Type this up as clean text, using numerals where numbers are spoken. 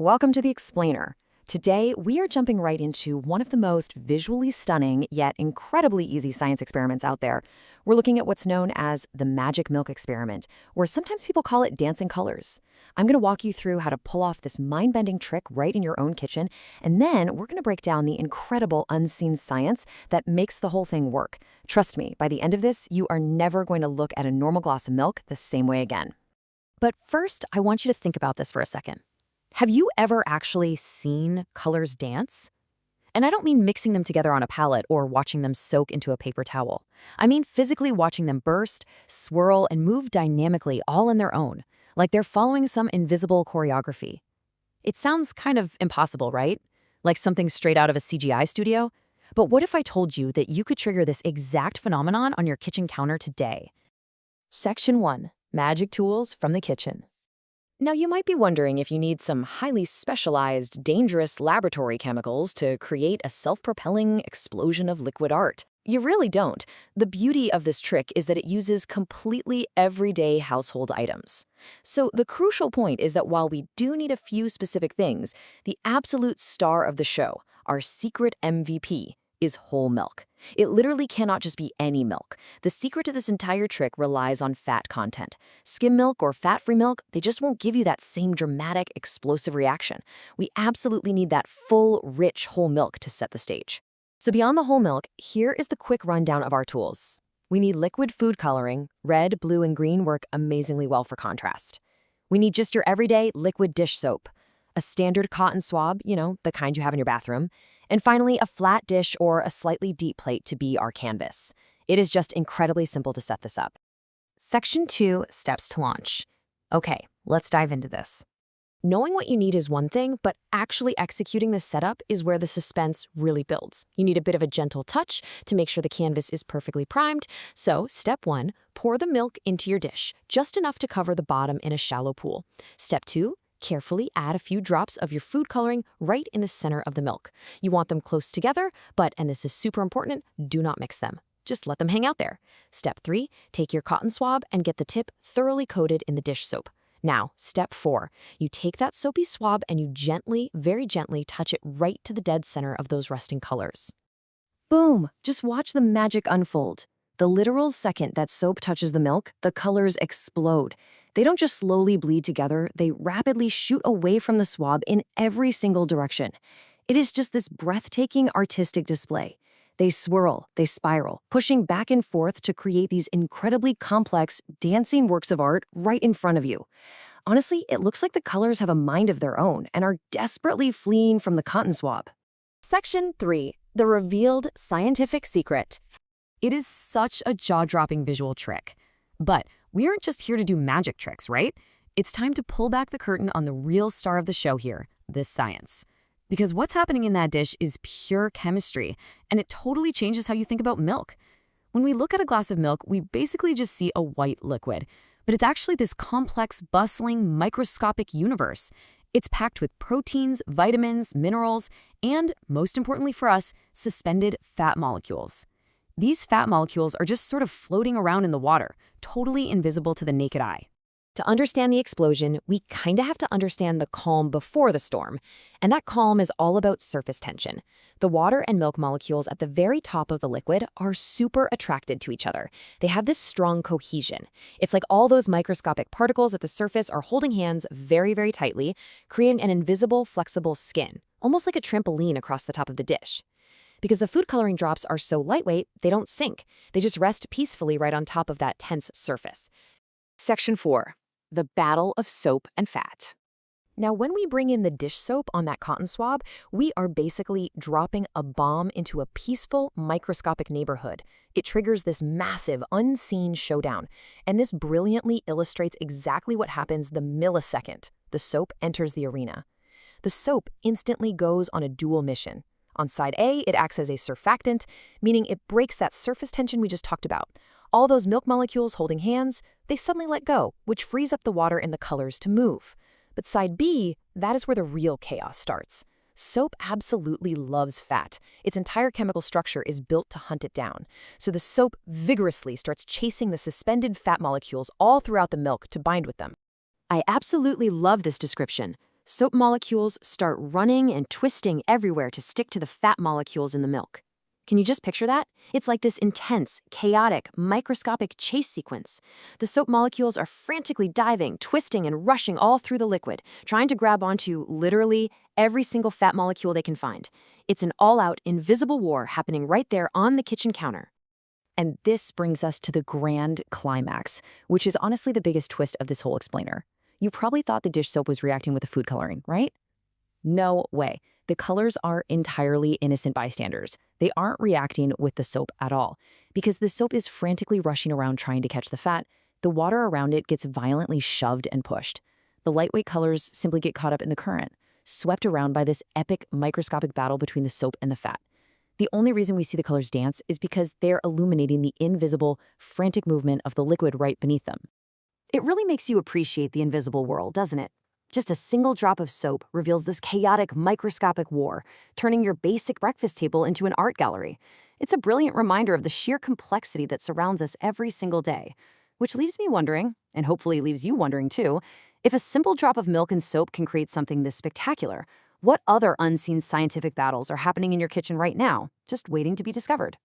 Welcome to The Explainer. Today, we are jumping right into one of the most visually stunning yet incredibly easy science experiments out there. We're looking at what's known as the magic milk experiment, or sometimes people call it dancing colors. I'm going to walk you through how to pull off this mind-bending trick right in your own kitchen, and then we're going to break down the incredible unseen science that makes the whole thing work. Trust me, by the end of this, you are never going to look at a normal glass of milk the same way again. But first, I want you to think about this for a second. Have you ever actually seen colors dance? And I don't mean mixing them together on a palette or watching them soak into a paper towel. I mean physically watching them burst, swirl, and move dynamically all on their own, like they're following some invisible choreography. It sounds kind of impossible, right? Like something straight out of a CGI studio? But what if I told you that you could trigger this exact phenomenon on your kitchen counter today? Section 1. Magic Tools from the Kitchen. Now, you might be wondering if you need some highly specialized, dangerous laboratory chemicals to create a self-propelling explosion of liquid art. You really don't. The beauty of this trick is that it uses completely everyday household items. So the crucial point is that while we do need a few specific things, the absolute star of the show, our secret MVP, is whole milk. It literally cannot just be any milk. The secret to this entire trick relies on fat content. Skim milk or fat-free milk, they just won't give you that same dramatic, explosive reaction. We absolutely need that full, rich whole milk to set the stage. So beyond the whole milk, here is the quick rundown of our tools. We need liquid food coloring. Red, blue, and green work amazingly well for contrast. We need just your everyday liquid dish soap. A standard cotton swab, the kind you have in your bathroom. And finally, a flat dish or a slightly deep plate to be our canvas. It is just incredibly simple to set this up. Section 2, Steps to Launch. Okay, let's dive into this. Knowing what you need is one thing, but actually executing this setup is where the suspense really builds. You need a bit of a gentle touch to make sure the canvas is perfectly primed. So, step 1, pour the milk into your dish, just enough to cover the bottom in a shallow pool. Step 2, carefully add a few drops of your food coloring right in the center of the milk. You want them close together, but, and this is super important, do not mix them. Just let them hang out there. Step 3, take your cotton swab and get the tip thoroughly coated in the dish soap. Now, step 4, you take that soapy swab and you gently, very gently touch it right to the dead center of those resting colors. Boom! Just watch the magic unfold. The literal second that soap touches the milk, the colors explode. They don't just slowly bleed together, they rapidly shoot away from the swab in every single direction. It is just this breathtaking artistic display. They swirl, they spiral, pushing back and forth to create these incredibly complex, dancing works of art right in front of you. Honestly, it looks like the colors have a mind of their own and are desperately fleeing from the cotton swab. Section 3. The Revealed Scientific Secret. It is such a jaw-dropping visual trick. But we aren't just here to do magic tricks, right? It's time to pull back the curtain on the real star of the show here, this science. Because what's happening in that dish is pure chemistry, and it totally changes how you think about milk. When we look at a glass of milk, we basically just see a white liquid. But it's actually this complex, bustling, microscopic universe. It's packed with proteins, vitamins, minerals, and, most importantly for us, suspended fat molecules. These fat molecules are just sort of floating around in the water, totally invisible to the naked eye. To understand the explosion, we kind of have to understand the calm before the storm. And that calm is all about surface tension. The water and milk molecules at the very top of the liquid are super attracted to each other. They have this strong cohesion. It's like all those microscopic particles at the surface are holding hands very, very tightly, creating an invisible, flexible skin, almost like a trampoline across the top of the dish. Because the food coloring drops are so lightweight, they don't sink. They just rest peacefully right on top of that tense surface. Section 4. The Battle of Soap and Fat. Now, when we bring in the dish soap on that cotton swab, we are basically dropping a bomb into a peaceful, microscopic neighborhood. It triggers this massive, unseen showdown. And this brilliantly illustrates exactly what happens the millisecond the soap enters the arena. The soap instantly goes on a dual mission. On side A, it acts as a surfactant, meaning it breaks that surface tension we just talked about. All those milk molecules holding hands, they suddenly let go, which frees up the water in the colors to move. But side B, that is where the real chaos starts. Soap absolutely loves fat. Its entire chemical structure is built to hunt it down. So the soap vigorously starts chasing the suspended fat molecules all throughout the milk to bind with them. I absolutely love this description. Soap molecules start running and twisting everywhere to stick to the fat molecules in the milk. Can you just picture that? It's like this intense, chaotic, microscopic chase sequence. The soap molecules are frantically diving, twisting, and rushing all through the liquid, trying to grab onto, literally, every single fat molecule they can find. It's an all-out, invisible war happening right there on the kitchen counter. And this brings us to the grand climax, which is honestly the biggest twist of this whole explainer. You probably thought the dish soap was reacting with the food coloring, right? No way. The colors are entirely innocent bystanders. They aren't reacting with the soap at all. Because the soap is frantically rushing around trying to catch the fat, the water around it gets violently shoved and pushed. The lightweight colors simply get caught up in the current, swept around by this epic microscopic battle between the soap and the fat. The only reason we see the colors dance is because they're illuminating the invisible, frantic movement of the liquid right beneath them. It really makes you appreciate the invisible world, doesn't it? Just a single drop of soap reveals this chaotic, microscopic war, turning your basic breakfast table into an art gallery. It's a brilliant reminder of the sheer complexity that surrounds us every single day. Which leaves me wondering, and hopefully leaves you wondering too, if a simple drop of milk and soap can create something this spectacular, what other unseen scientific battles are happening in your kitchen right now, just waiting to be discovered?